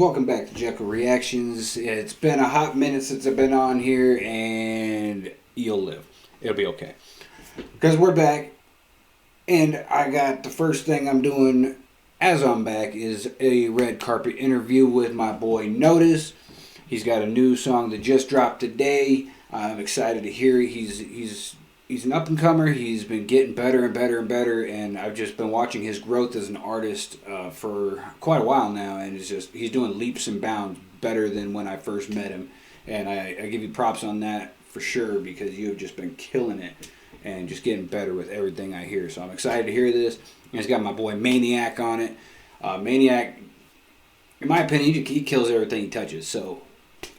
Welcome back to Jekyl Reactions. It's been a hot minute since I've been on here, and you'll live. It'll be okay. Because we're back, and I got the first thing I'm doing as I'm back is a red carpet interview with my boy Notice. He's got a new song that just dropped today. I'm excited to hear it. He's an up and comer. He's been getting better and better and better, and I've just been watching his growth as an artist for quite a while now, and he's doing leaps and bounds better than when I first met him, and I give you props on that for sure because you have just been killing it and just getting better with everything I hear. So I'm excited to hear this. And he's got my boy Maniac on it. Maniac, in my opinion, he kills everything he touches. So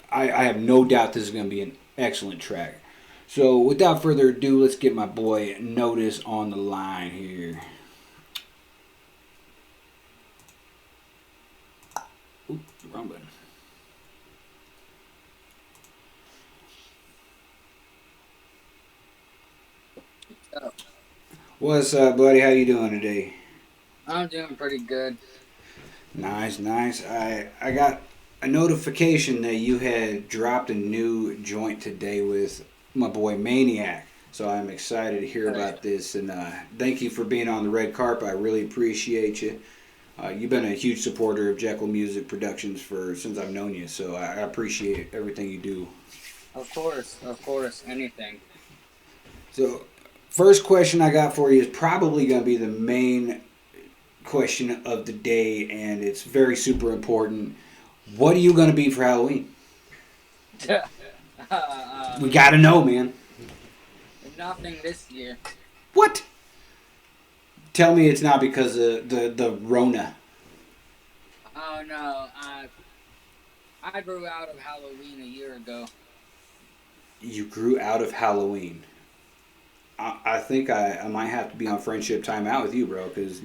I have no doubt this is going to be an excellent track. So without further ado, let's get my boy Notice on the line here. Oop, wrong button. Oh, What's up, buddy? How you doing today? I'm doing pretty good. Nice, nice. I got a notification that you had dropped a new joint today with my boy Maniac. So I'm excited to hear about this, and thank you for being on the red carpet. I really appreciate you. You've been a huge supporter of Jekyl Music Productions for since I've known you, so I appreciate everything you do. Of course, anything. So, first question I got for you is probably going to be the main question of the day, and it's very super important. What are you going to be for Halloween? We got to know, man. Nothing this year. What? Tell me it's not because of the Rona. Oh no, I grew out of Halloween a year ago. You grew out of Halloween. I think I might have to be on friendship timeout with you, bro, because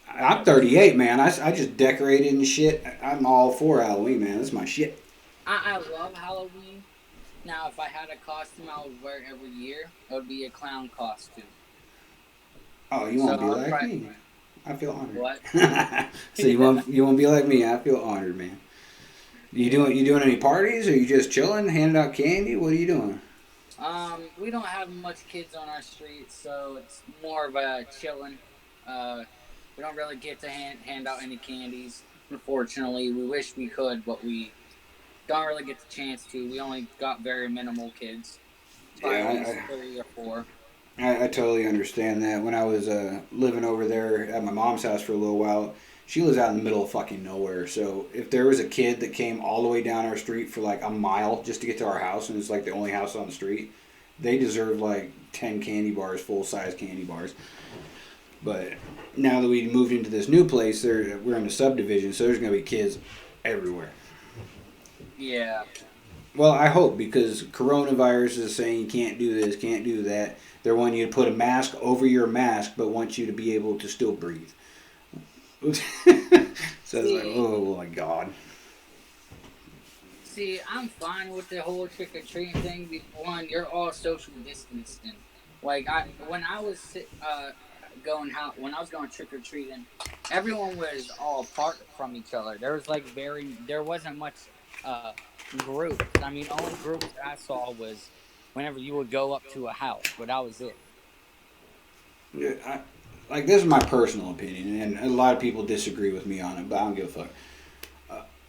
I'm 38, man. I just decorated and shit. I'm all for Halloween, man. That's my shit. I love Halloween. Now, if I had a costume I would wear every year, it would be a clown costume. Oh, you So want to be I'll like try. me? I feel honored. What? So you want to be like me? I feel honored, man. You doing any parties? Or you just chilling, handing out candy? What are you doing? We don't have much kids on our street, so it's more of a chilling. Uh, we don't really get to hand out any candies. Unfortunately, we wish we could, but we don't really get the chance to. We only got very minimal kids, probably at least Yeah, 3 or 4. I totally understand that. When I was living over there at my mom's house for a little while, she lives out in the middle of fucking nowhere. So if there was a kid that came all the way down our street for like a mile just to get to our house, and it's like the only house on the street, they deserve like 10 candy bars, full size candy bars. But now that we moved into this new place, we're in a subdivision, so there's gonna be kids everywhere. Yeah. Well, I hope because coronavirus is saying you can't do this, can't do that. They're wanting you to put a mask over your mask, but want you to be able to still breathe. So it's like, See, oh my god. see, I'm fine with the whole trick or treating thing. One, you're all social distancing. Like when I was when I was going trick or treating, everyone was all apart from each other. There wasn't much uh groups. I mean, only groups that I saw was whenever you would go up to a house, but that was it. Yeah, like this is my personal opinion, and a lot of people disagree with me on it, but I don't give a fuck.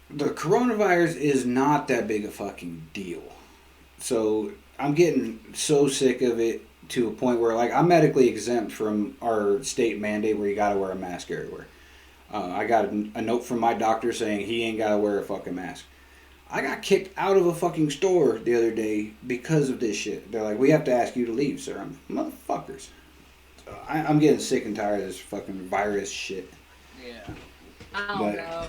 The coronavirus is not that big a fucking deal. So I'm getting so sick of it to a point where like I'm medically exempt from our state mandate where you got to wear a mask everywhere. I got a note from my doctor saying he ain't got to wear a fucking mask. I got kicked out of a fucking store the other day because of this shit. They're like, we have to ask you to leave, sir. I'm motherfuckers. I'm getting sick and tired of this fucking virus shit. Yeah. I don't But know.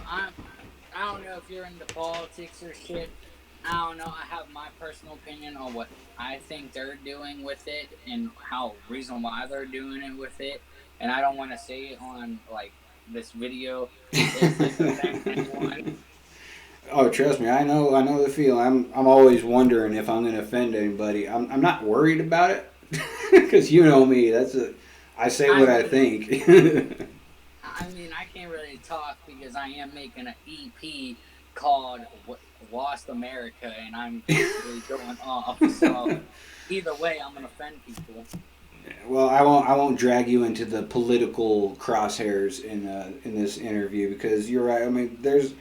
I don't know if you're into politics or shit. I don't know. I have my personal opinion on what I think they're doing with it and how reason why they're doing it with it. And I don't want to say it on like this video if it offends anyone. oh, trust me, I know the feel. I'm always wondering if I'm gonna offend anybody. I'm not worried about it because you know me. I say I what I mean, think. I mean, I can't really talk because I am making an EP called Lost America, and I'm basically going off. So either way, I'm gonna offend people. Well, I won't drag you into the political crosshairs in this interview because you're right. I mean, there's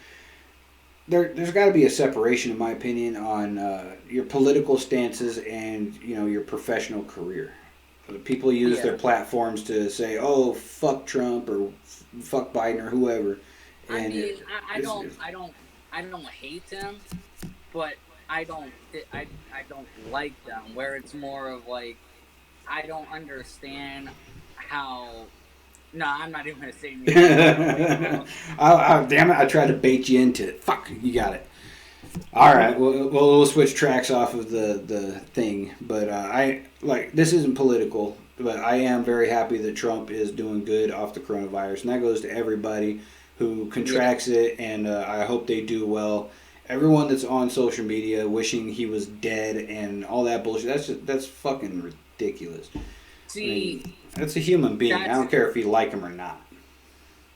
got to be a separation, in my opinion, on your political stances and your professional career. People use Yeah, their platforms to say, "Oh, fuck Trump" or "fuck Biden" or whoever, I and mean, it's I don't hate them, but I don't like them. Where it's more of like I don't understand how. No, I'm not even gonna say anything. I'm gonna wait till. Damn it! I tried to bait you into it. Fuck, you got it. All right, we'll switch tracks off of the thing, but I like this isn't political, but I am very happy that Trump is doing good off the coronavirus, and that goes to everybody who Yeah. contracts it, and I hope they do well. Everyone that's on social media wishing he was dead and all that bullshit, that's fucking ridiculous. I See, mean, that's a human being. I that's don't care if you like him or not.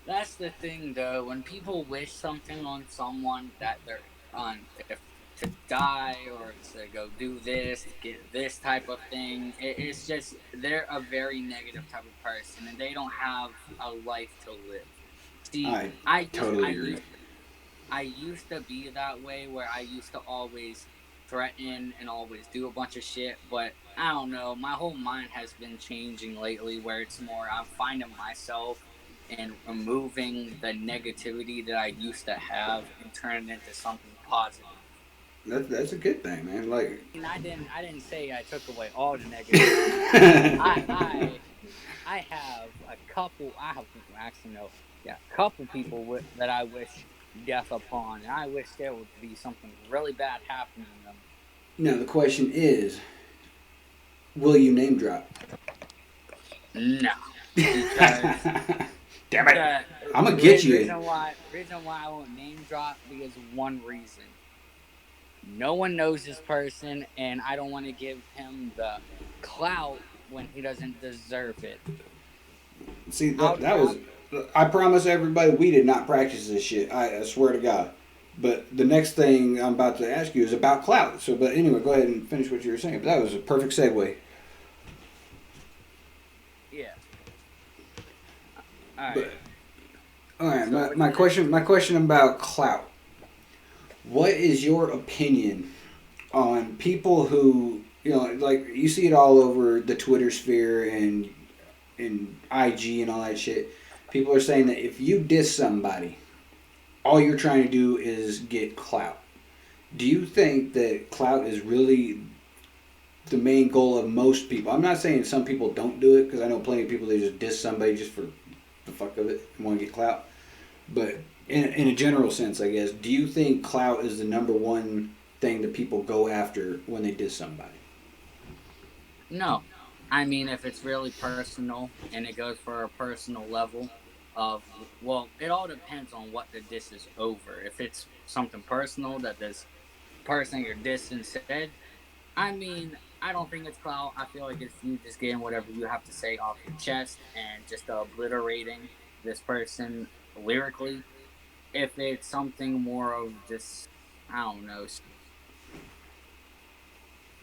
that's the thing though. When people wish something on someone that they're on, if to die or to go do this, to get this type of thing, it's just they're a very negative type of person, and they don't have a life to live. See, I totally agree. I used to be that way where I used to always threaten and always do a bunch of shit, but I don't know. My whole mind has been changing lately where it's more I'm finding myself and removing the negativity that I used to have and turning it into something positive. That's a good thing, man. Like, And I didn't say I took away all the negativity. I have a couple. I have actually no, yeah, a couple people that I wish death upon, and I wish there would be something really bad happening to them. now the question is, will you name drop? No, because Damn it! the I'm gonna get you. reason why I won't name drop because one reason. No one knows this person, and I don't want to give him the clout when he doesn't deserve it. See I'll that was. drop. I promise everybody we did not practice this shit. I swear to God. But the next thing I'm about to ask you is about clout. So, but anyway, go ahead and finish what you were saying. But that was a perfect segue. Yeah. All But right. all right, So my question about clout. What is your opinion on people who like you see it all over the Twitter sphere and IG and all that shit. People are saying that if you diss somebody, all you're trying to do is get clout. Do you think that clout is really the main goal of most people? I'm not saying some people don't do it because I know plenty of people that just diss somebody just for the fuck of it and want to get clout. But in a general sense, I guess, do you think clout is the number one thing that people go after when they diss somebody? no, I mean if it's really personal and it goes for a personal level of well, it all depends on what the diss is over. If it's something personal that this person you're dissing said, I mean, I don't think it's clout. I feel like it's you just getting whatever you have to say off your chest and just obliterating this person lyrically. If it's something more of just, I don't know,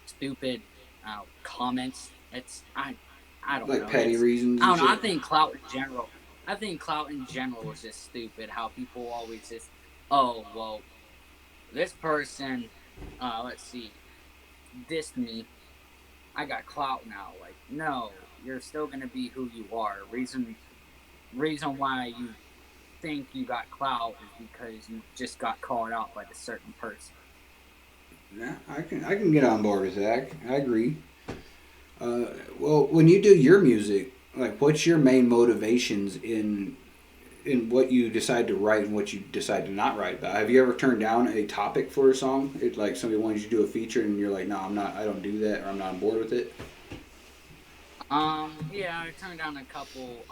stupid comments, I don't Like know. petty It's reasons I and don't know. shit? I think clout in general is just stupid. How people always just, oh well, this person, let's see, dissed me. I got clout now. Like, no, you're still gonna be who you are. Reason why you think you got clout is because you just got called out by a certain person. Yeah, I can get on board with that. I agree. Uh, well, when you do your music, like, what's your main motivations in what you decide to write and what you decide to not write about? Have you ever turned down a topic for a song? It like somebody wanted you to do a feature and you're like, no, I'm not. I don't do that, or I'm not on board with it. Yeah, I turned down a couple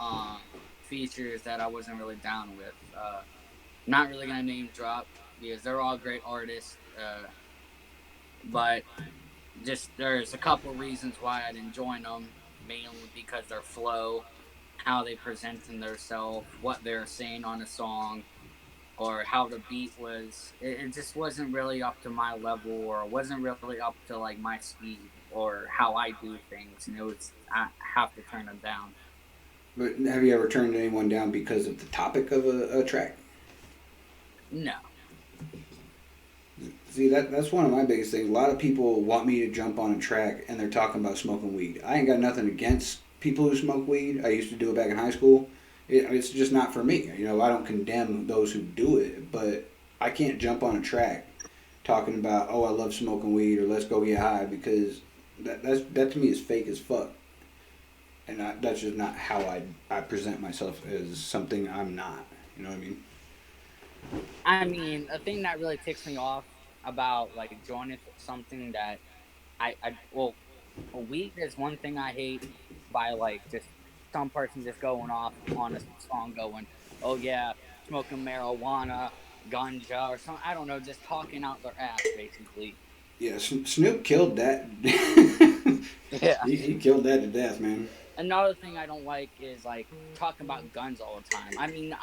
features that I wasn't really down with. Not really gonna name drop because they're all great artists. But just there's a couple reasons why I didn't join them. Mainly because their flow. how they presenting themselves, what they're saying on a song, or how the beat was. It just wasn't really up to my level, or wasn't really up to like my speed or how I do things, and it was I have to turn them down. But have you ever turned anyone down because of the topic of a track? No, See, that's one of my biggest things. A lot of people want me to jump on a track and they're talking about smoking weed. I ain't got nothing against people who smoke weed. I used to do it back in high school. It's just not for me. You know, I don't condemn those who do it, but I can't jump on a track talking about, oh, I love smoking weed or let's go get high, because that to me is fake as fuck. And that's just not how I present myself as something I'm not. You know what I mean? I mean a thing that really ticks me off about like joining something that I well, weed is one thing I hate by like just some person just going off on a song going, oh yeah, smoking marijuana, ganja, or something. I don't know, just talking out their ass basically. Yeah, Snoop killed that. Yeah. He killed that to death, man. Another thing I don't like is like talking about guns all the time. I mean,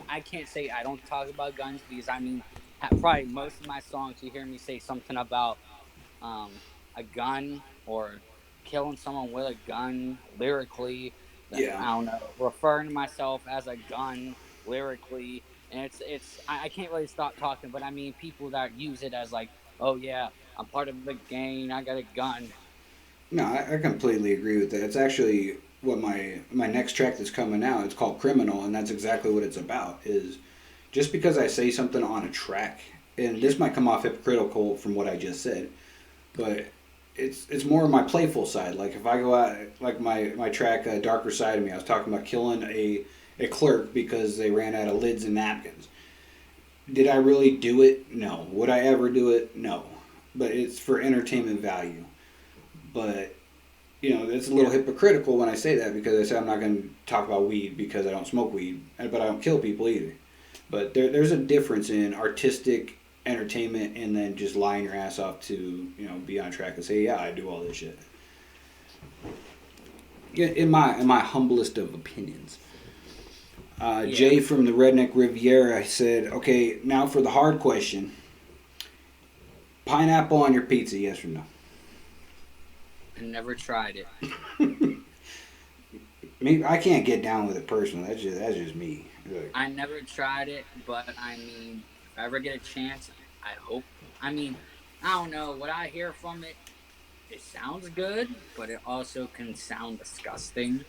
I can't say I don't talk about guns because I mean, probably most of my songs you hear me say something about um, a gun or killing someone with a gun lyrically. Yeah. I don't know, referring to myself as a gun lyrically, and I can't really stop talking. But I mean, people that use it as like, oh yeah, I'm part of the gang, I got a gun. No, I completely agree with that. It's actually what my next track that's coming out. It's called Criminal, and that's exactly what it's about. Is just because I say something on a track, and this might come off hypocritical from what I just said, but it's more my playful side. Like if I go out, like my track Darker Side of Me, I was talking about killing a clerk because they ran out of lids and napkins. Did I really do it? No. Would I ever do it? No. But it's for entertainment value. But you know, it's a little Yeah. hypocritical when I say that, because I say I'm not going to talk about weed because I don't smoke weed, but I don't kill people either. But there's a difference in artistic entertainment and then just lying your ass off to, you know, be on track and say, yeah, I do all this shit. In my humblest of opinions. Yeah. Jay from the Redneck Riviera said, okay, now for the hard question: pineapple on your pizza, yes or no? I never tried it. Me, I can't get down with it personally. That's just me. Like, I never tried it, but I mean, if I ever get a chance, I hope. I mean, I don't know what I hear from it. It sounds good, but it also can sound disgusting.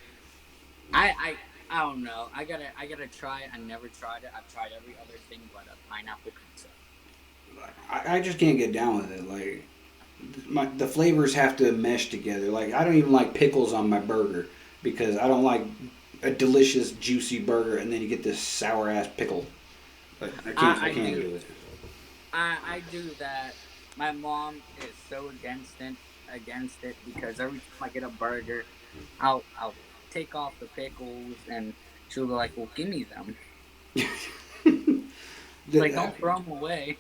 I don't know. I gotta try it. I never tried it. I've tried every other thing but a pineapple pizza. I just can't get down with it. Like the flavors have to mesh together. Like I don't even like pickles on my burger because I don't like a delicious juicy burger and then you get this sour ass pickle. Like I I can't do do it. I do that. My mom is so against it because every time I get a burger, I'll take off the pickles and she'll be like, "Well, give me them." It's like, that, don't throw them away.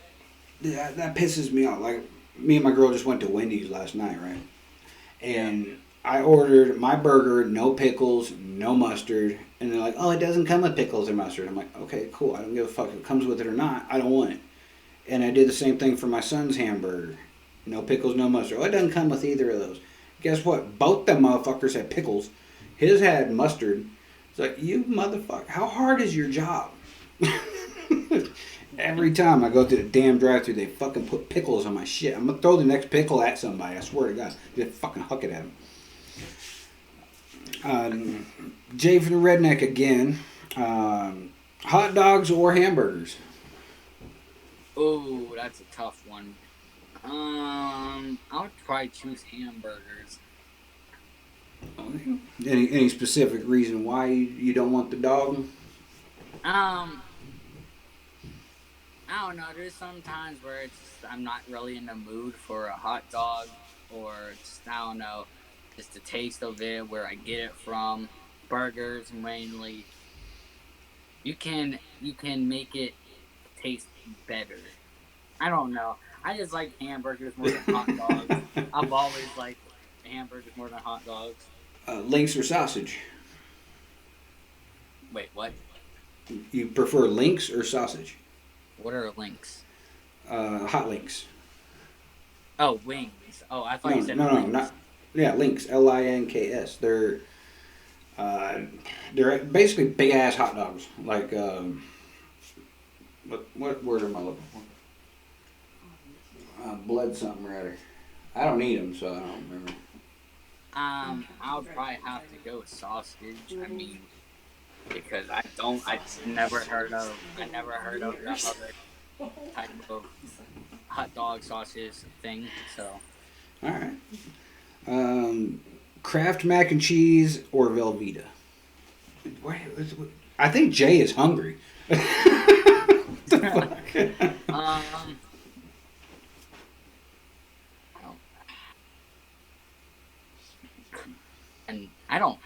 that pisses me off. Like me and my girl just went to Wendy's last night, right? Yeah. And I ordered my burger, no pickles, no mustard, and they're like, "Oh, it doesn't come with pickles or mustard." I'm like, "Okay, cool. I don't give a fuck if it comes with it or not. I don't want it." And I did the same thing for my son's hamburger. No pickles, no mustard. Oh, it doesn't come with either of those. Guess what? Both them motherfuckers had pickles. His had mustard. It's like, you motherfucker, how hard is your job? Every time I go through the damn drive through, they fucking put pickles on my shit. I'm gonna throw the next pickle at somebody, I swear to God. Just fucking huck it at them. Jay from the Redneck again. Hot dogs or hamburgers? Oh, that's a tough one. I would probably choose hamburgers. Any specific reason why you don't want the dog? Um, I don't know. There's some times where it's just, I'm not really in the mood for a hot dog, or just I don't know, just the taste of it, where I get it from. Burgers mainly. You can make it taste better. I don't know. I just like hamburgers more than hot dogs. I've always liked hamburgers more than hot dogs. Links or sausage? Wait, what? You prefer links or sausage? What are links? Hot links. Oh, wings. Oh, I thought No, you said no, no, links. not. Yeah, links. Links. Uh, they're basically big ass hot dogs. Like what word am I looking for? Blood something rather. I don't eat them, so I don't remember. I would probably have to go with sausage. I mean, because I don't, I never heard of the other type of hot dog sauces thing. So, All right. Um, Kraft mac and cheese or Velveeta? I think Jay is hungry. What the fuck? um, I don't, and I don't,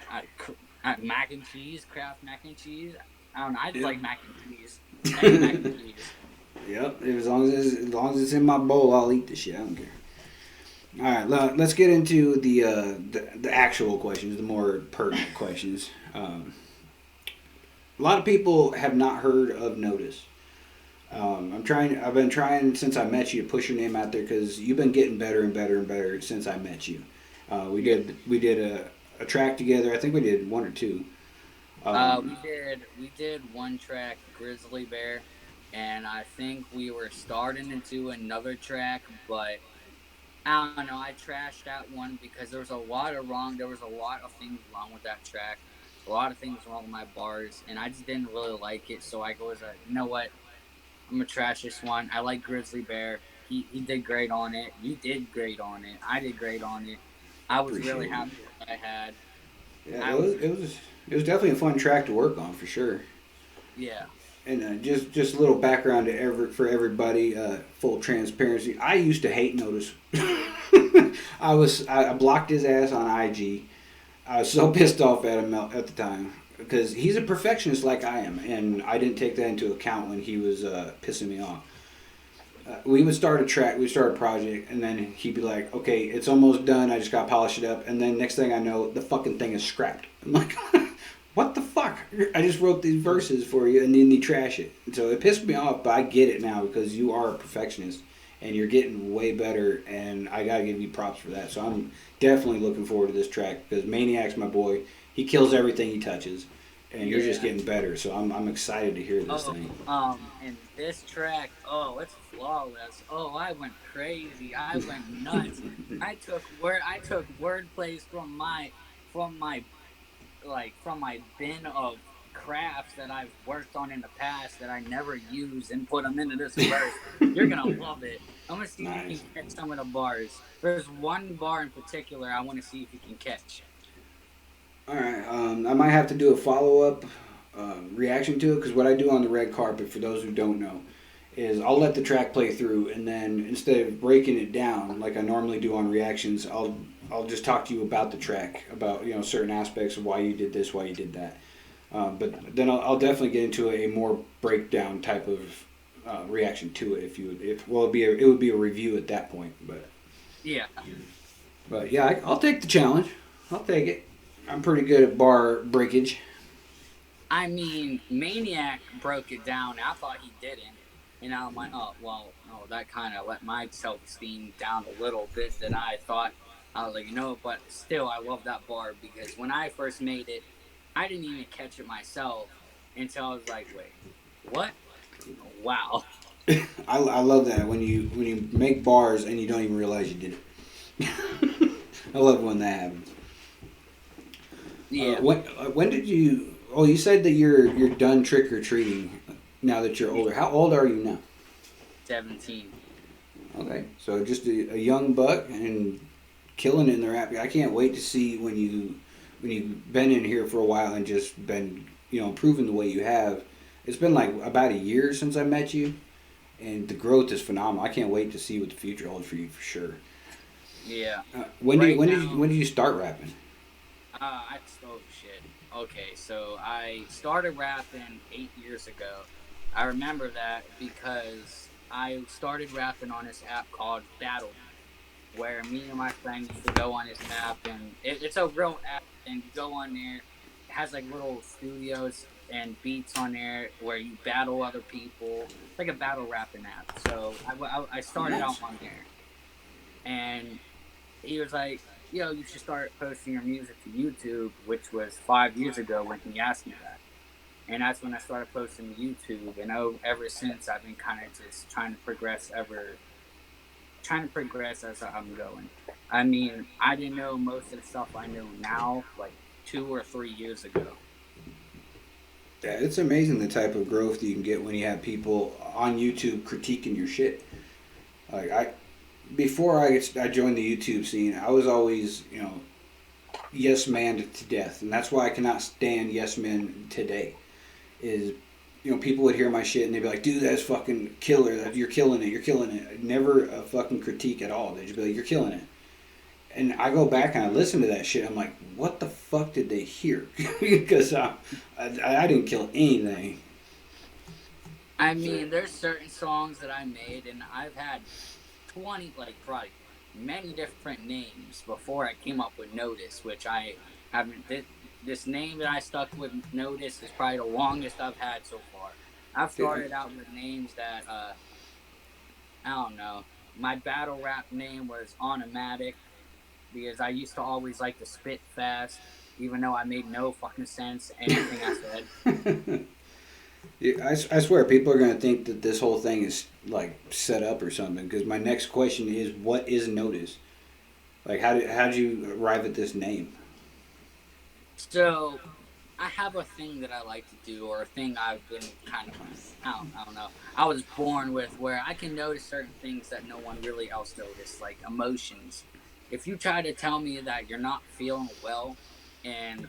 mac and cheese, Kraft mac and cheese. I don't know. I just Yeah. like mac and cheese. Any mac and cheese. Yep. As long as it's in my bowl, I'll eat the shit. I don't care. All right. Let's get into the actual questions, the more pertinent questions. A lot of people have not heard of Notice. I've been trying since I met you to push your name out there because you've been getting better and better and better since I met you. We did a track together. I think we did one or two. Um, We did one track, Grizzly Bear, and I think we were starting to do another track, but I don't know. I trashed that one because there was a lot of things wrong with that track, a lot of things wrong with my bars, and I just didn't really like it. So I was like, you know what? I'm gonna trash this one. I like Grizzly Bear. He did great on it. You did great on it. I did great on it. I was really Appreciate it. happy with what I had. Yeah, I was it was definitely a fun track to work on for sure. yeah. And just a little background for everybody. Full transparency. I used to hate Notice. I blocked his ass on IG. I was so pissed off at him at the time because he's a perfectionist like I am, and I didn't take that into account when he was pissing me off. We would start a track, we start a project, and then he'd be like, "Okay, it's almost done. I just got to polish it up." And then next thing I know, the fucking thing is scrapped. I'm like, "What the fuck? I just wrote these verses for you, and then you trash it." And so it pissed me off, but I get it now because you are a perfectionist, and you're getting way better, and I gotta give you props for that. So I'm definitely looking forward to this track because Maniac's my boy. He kills everything he touches, and you're just Yeah. getting better. So I'm excited to hear this Oh, thing. and this track, oh, it's flawless. Oh, I went crazy. I went nuts. I took word plays from my from my bin of crafts that I've worked on in the past that I never used and put them into this verse. You're gonna love it. I'm gonna see if you Nice. can catch some of the bars. There's one bar in particular I want to see if you can catch. All right. I might have to do a follow up reaction to it because what I do on the red carpet, for those who don't know, is I'll let the track play through, and then instead of breaking it down like I normally do on reactions, I'll just talk to you about the track, about certain aspects of why you did this, why you did that. But then I'll definitely get into a more breakdown type of reaction to it. If well, it would be a review at that point. Yeah. But yeah, I'll take the challenge. I'll take it. I'm pretty good at bar breakage. I mean, Maniac broke it down. I thought he didn't. And I'm like, oh, well, no, that kind of let my self esteem down a little bit that I thought. I was like, but still, I love that bar because when I first made it, I didn't even catch it myself until I was like, wait, what? Wow. I love that when you make bars and you don't even realize you did it. I love when that happens. Yeah, When did you? Oh, you said that you're done trick or treating now that you're older. How old are you now? 17. Okay, so just a young buck and killing it in the rap. I can't wait to see when you've been in here for a while and just been improving the way you have. It's been like about a year since I met you, and the growth is phenomenal. I can't wait to see what the future holds for you for sure. Yeah. When Right when did now, when did you start rapping? oh shit. Okay, so I started rapping 8 years ago. I remember that because I started rapping on this app called Battle Me, where me and my friend used to go on this app, and it's a real app, and you go on there. It has like little studios. and beats on there where you battle other people. It's like a battle rapping app. So I started out Nice. on there, and he was like, "Yo, you should start posting your music to YouTube," which was 5 years ago when he asked me that. And that's when I started posting to YouTube. And ever since, I've been kind of just trying to progress as I'm going. I mean, I didn't know most of the stuff I know now, like 2 or 3 years ago. Yeah, it's amazing the type of growth you can get when you have people on YouTube critiquing your shit. Like before I joined the YouTube scene, I was always yes man to death, and that's why I cannot stand yes men today. Is people would hear my shit and they'd be like, "Dude, that's fucking killer. That you're killing it. You're killing it." Never a fucking critique at all. They'd just be like, "You're killing it." And I go back and I listen to that shit. I'm like, what the fuck did they hear? Because I didn't kill anything. I So, mean, there's certain songs that I made, and I've had 20, like probably many different names before I came up with Notice, which I haven't. This name that I stuck with, Notice, is probably the longest I've had so far. I've yeah. started out with names that I don't know. My battle rap name was Automatic because I used to always like to spit fast, even though I made no fucking sense anything I said. Yeah, I swear people are going to think that this whole thing is like set up or something. Because my next question is, what is notice? Like, how did you arrive at this name? So I have a thing that I like to do, or a thing I've been kind of, I don't know. I was born with where I can notice certain things that no one really else noticed, like emotions. If you try to tell me that you're not feeling well,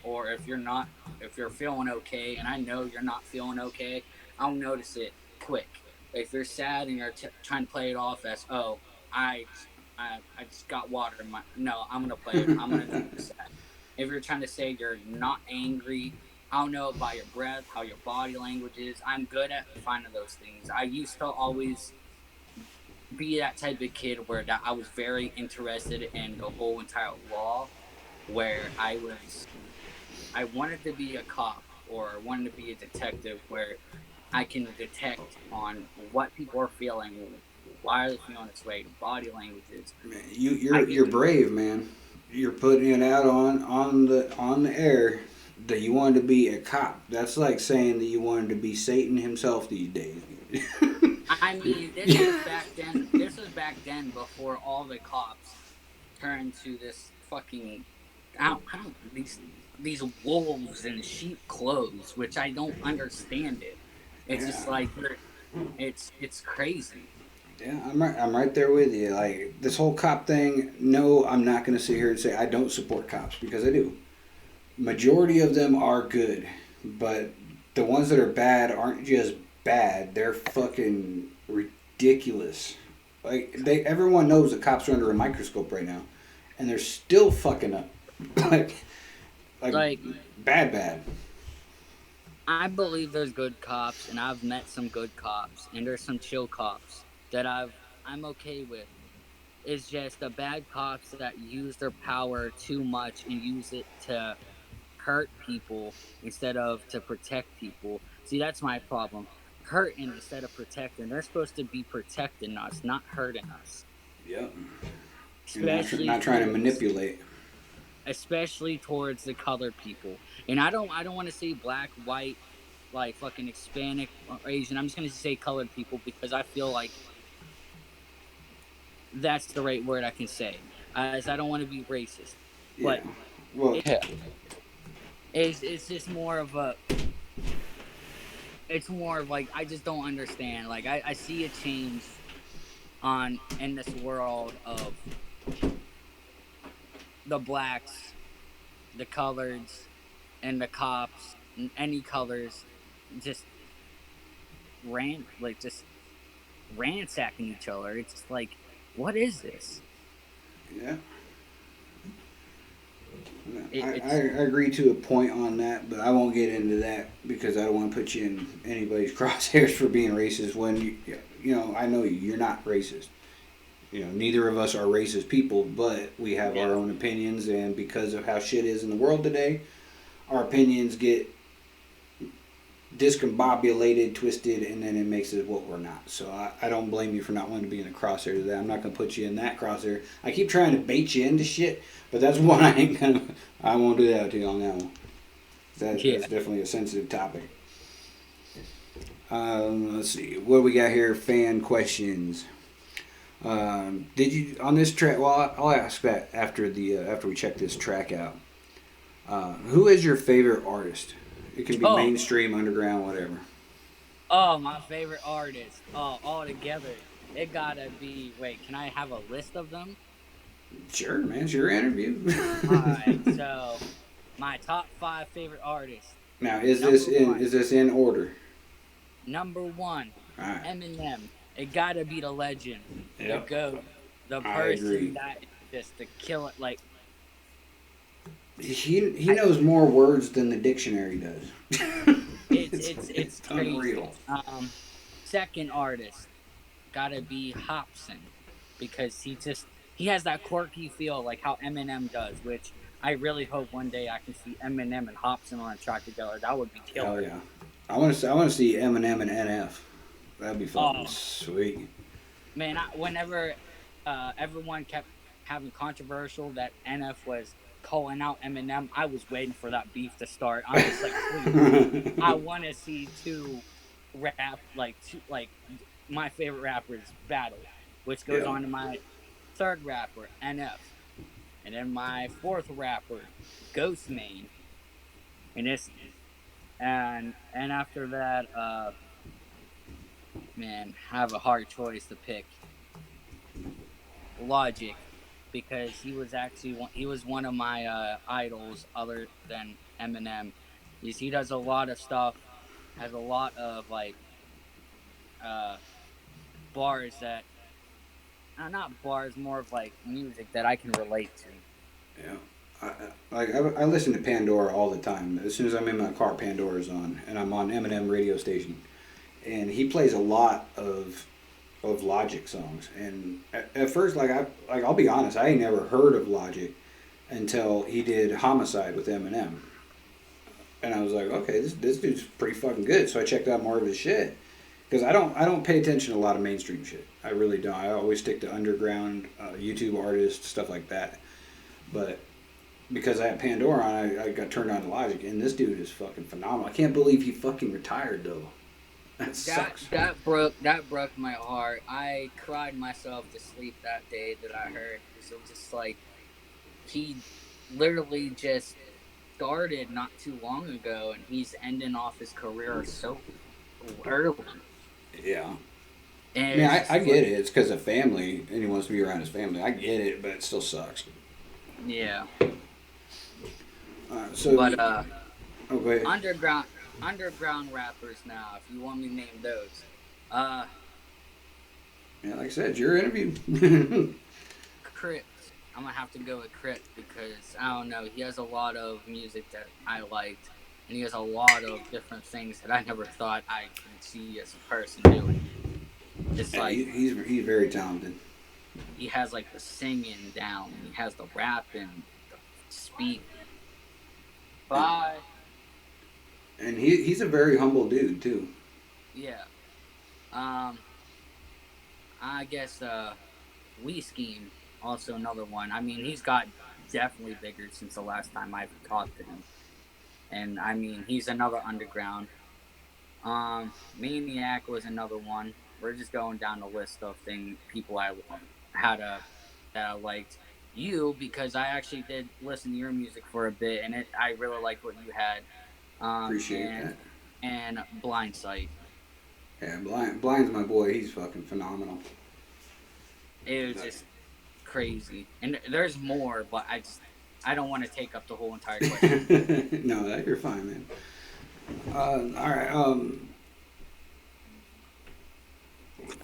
or if you're feeling okay, and I know you're not feeling okay, I'll notice it quick. If you're sad and you're trying to play it off as, oh, I, I just got water in my, no, I'm gonna play it. I'm gonna notice that. If you're trying to say you're not angry, I'll know by your breath, how your body language is. I'm good at finding those things. I used to always be that type of kid where that I was very interested in the whole entire law, where I wanted to be a cop or wanted to be a detective where I can detect on what people are feeling, why are they feeling this way, body languages. Man, I you're can brave, man. You're putting it out on the air that you wanted to be a cop. That's like saying that you wanted to be Satan himself these days. I mean, this was back then. This was back then before all the cops turned to this fucking. I don't these wolves in sheep clothes, which I don't understand it. It's Yeah. just like it's crazy. Yeah, I'm right there with you. Like this whole cop thing. No, I'm not going to sit here and say I don't support cops because I do. Majority of them are good, but the ones that are bad aren't just bad. They're fucking ridiculous. Like everyone knows that cops are under a microscope right now, and they're still fucking up. like, like Like bad. I believe there's good cops, and I've met some good cops, and there's some chill cops that I'm okay with. It's just the bad cops that use their power too much and use it to hurt people instead of to protect people. See, that's my problem. Hurting instead of protecting. They're supposed to be protecting us, not hurting us. Yep. You're Especially not trying to towards manipulate. especially towards the colored people. And I don't want to say black, white, like fucking Hispanic or Asian. I'm just gonna say colored people because I feel like that's the right word I can say. As I don't want to be racist. Yeah. But Well, it, it's just more of a it's more of like I just don't understand. Like I see a change on in this world of the blacks, the coloreds, and the cops, and any colors, just just ransacking each other. It's just like, what is this? yeah. I It's agree to a point on that, but I won't get into that because I don't want to put you in anybody's crosshairs for being racist. When I know you're not racist. Neither of us are racist people, but we have our yeah. own opinions, and because of how shit is in the world today, our opinions get discombobulated, twisted, and then it makes it what we're not. So I don't blame you for not wanting to be in a crosshair to that. I'm not gonna put you in that crosshair. I keep trying to bait you into shit, but that's one I ain't gonna. I won't do that to you on that one. Yeah. That's definitely a sensitive topic. Let's see what we got here. Fan questions. Did you on this track? Well, I'll ask that after the after we check this track out. Who is your favorite artist? It can be Oh, mainstream, underground, whatever. oh, my favorite artist. Oh, all together. It gotta be. Wait, can I have a list of them? Sure, man. It's your interview. All right. So, my top five favorite artists. Now, Number one. is this in order? Number one. All right. Eminem. It gotta be the legend, the Yep. goat, the I person agree. that is just the kill it. Like He I, knows more words than the dictionary does. it's It's crazy. unreal. Second artist gotta be Hobson because he has that quirky feel like how Eminem does, which I really hope one day I can see Eminem and Hobson on a track together. That would be Hell killer. yeah. I want to see Eminem and NF. That'd be fucking Oh sweet. man, whenever everyone kept having controversial that NF was calling out Eminem, I was waiting for that beef to start. I'm just like, please, I want to see two my favorite rappers battle, which goes Yeah. on to my third rapper NF, and then my fourth rapper Ghost Main, and this and after that, man, I have a hard choice to pick. Logic, because he was one of my idols other than Eminem. He does a lot of stuff, has a lot of uh, bars that not bars, more of like music that I can relate to. Yeah. I listen to Pandora all the time. As soon as I'm in my car, Pandora's on, and I'm on Eminem radio station, and he plays a lot of Logic songs. And at first, I'll be honest, I ain't never heard of Logic until he did Homicide with Eminem, and I was like, okay, this dude's pretty fucking good. So I checked out more of his shit because I don't pay attention to a lot of mainstream shit. I really don't. I always stick to underground YouTube artists, stuff like that. But because I had Pandora on, I got turned on to Logic, and this dude is fucking phenomenal. I can't believe he fucking retired though. That sucks. That broke my heart. I cried myself to sleep that day that I heard because it was just like he literally just started not too long ago, and he's ending off his career so early. Yeah. I And mean, it's I just get it. It's because of family, and he wants to be around his family. I get it, but it still sucks. yeah. So, But oh, go ahead. underground rappers now, if you want me to name those. Uh Yeah, like I said, it's your interview. Crypt. I'm gonna have to go with Crypt because I don't know, he has a lot of music that I liked, and he has a lot of different things that I never thought I could see as a person doing. Just Yeah, like he's very talented, he has like the singing down, he has the rapping, the speak. and, Bye. he's a very humble dude too. Yeah. Um I guess We Scheme, also another one. I mean, he's got definitely bigger since the last time I've talked to him. And I mean, he's another underground. Maniac was another one. We're just going down the list of people I had a that I liked. You, because I actually did listen to your music for a bit, and I really liked what you had. Um, Appreciate and that. and Blind Sight. Yeah, Blind's my boy. He's fucking phenomenal. It was just crazy. And there's more, but I don't want to take up the whole entire question. No, you're fine, man. All right.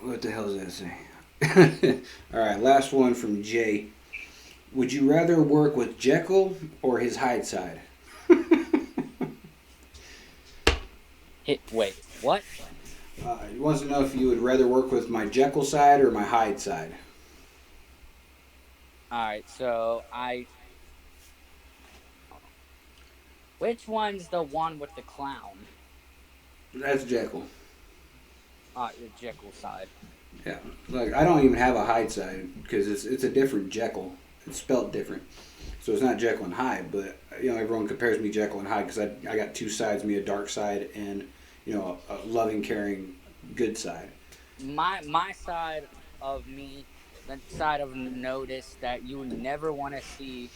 What the hell does that say? All right. Last one from Jay. Would you rather work with Jekyl or his Hyde side? Wait, what? He wants to know if you would rather work with my Jekyll side or my Hyde side. All right, so which one's the one with the clown? That's Jekyl. The Jekyll side. Yeah, like I don't even have a Hyde side because it's a different Jekyll. It's spelled different, so it's not Jekyll and Hyde. But everyone compares me Jekyll and Hyde because I got two sides, me a dark side and a loving, caring, good side. My side of me, the side of notice that you would never want to see,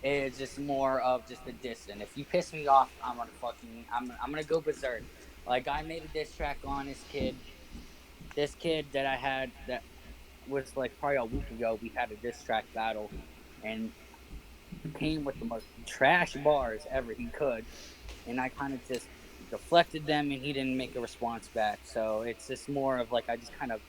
is just more of just a diss. And if you piss me off, I'm gonna go berserk. Like I made a diss track on this kid that I had that was like probably a week ago. We had a diss track battle, and came with the most trash bars ever he could, and I kind of just deflected them, and he didn't make a response back. So it's just more of like I just kind of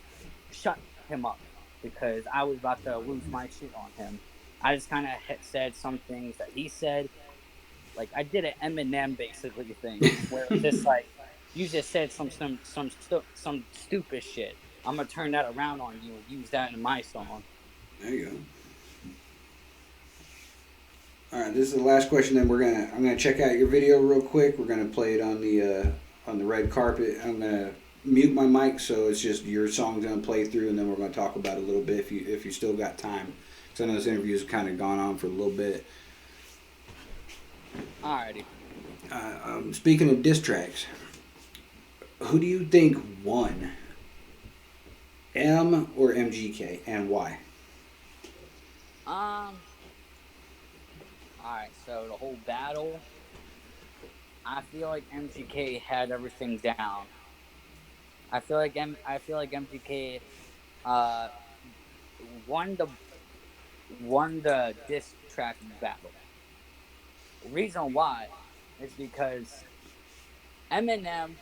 shut him up because I was about to lose my shit on him. I just kind of said some things that he said. Like I did an Eminem basically thing where it's just like you just said some stupid shit. I'm gonna turn that around on you and use that in my song. There you go. All right, this is the last question. Then I'm gonna check out your video real quick. We're gonna play it on the red carpet. I'm gonna mute my mic so it's just your song's gonna play through, and then we're gonna talk about it a little bit if you still got time. Because I know this interview's kind of gone on for a little bit. Alrighty. Speaking of diss tracks, who do you think won, M or MGK, and why? Alright, so the whole battle, I feel like MGK had everything down. I feel like MGK uh won the diss track battle. Reason why is because Eminem,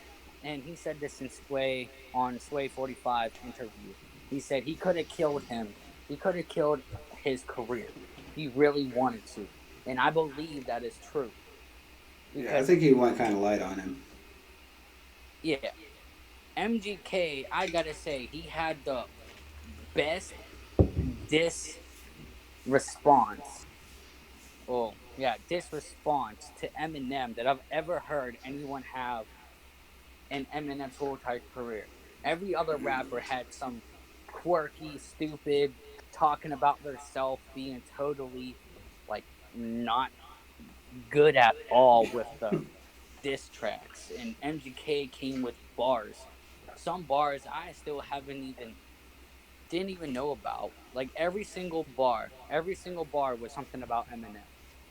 and he said this in Sway 45 interview. He said he could have killed him. He could have killed his career. He really wanted to, and I believe that is true. Because, yeah, I think he went kind of light on him. Yeah, MGK, I gotta say, he had the best diss response. Oh yeah, diss response to Eminem that I've ever heard anyone have in Eminem's whole entire career. Every other rapper had some quirky, stupid, talking about their self, being totally like not good at all with the diss tracks. And MGK came with bars. Some bars I still haven't even didn't even know about. Like every single bar was something about Eminem,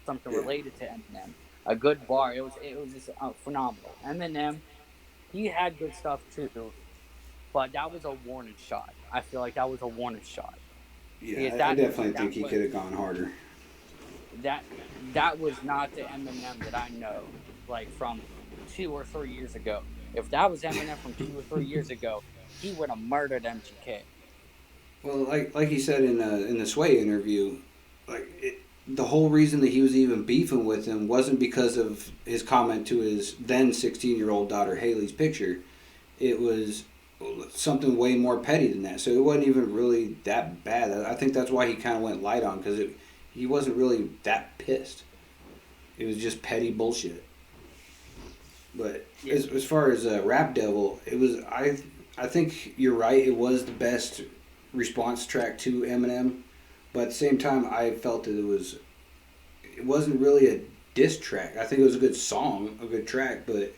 something related to Eminem. A good bar. It was just phenomenal. Eminem, he had good stuff too, but that was a warning shot. I feel like that was a warning shot. Yeah, I definitely think he could have gone harder. That was not the Eminem that I know, like from 2 or 3 years ago. If that was Eminem from 2 or 3 years ago, he would have murdered MGK. Well, like he said in the Sway interview, the whole reason that he was even beefing with him wasn't because of his comment to his then 16-year-old daughter Haley's picture. It was something way more petty than that. So it wasn't even really that bad. I think that's why he kind of went light on, because he wasn't really that pissed. It was just petty bullshit. But yeah. As far as Rap Devil, it was I think you're right. It was the best response track to Eminem, but at the same time, I felt that it wasn't really a diss track. I think it was a good song, a good track, but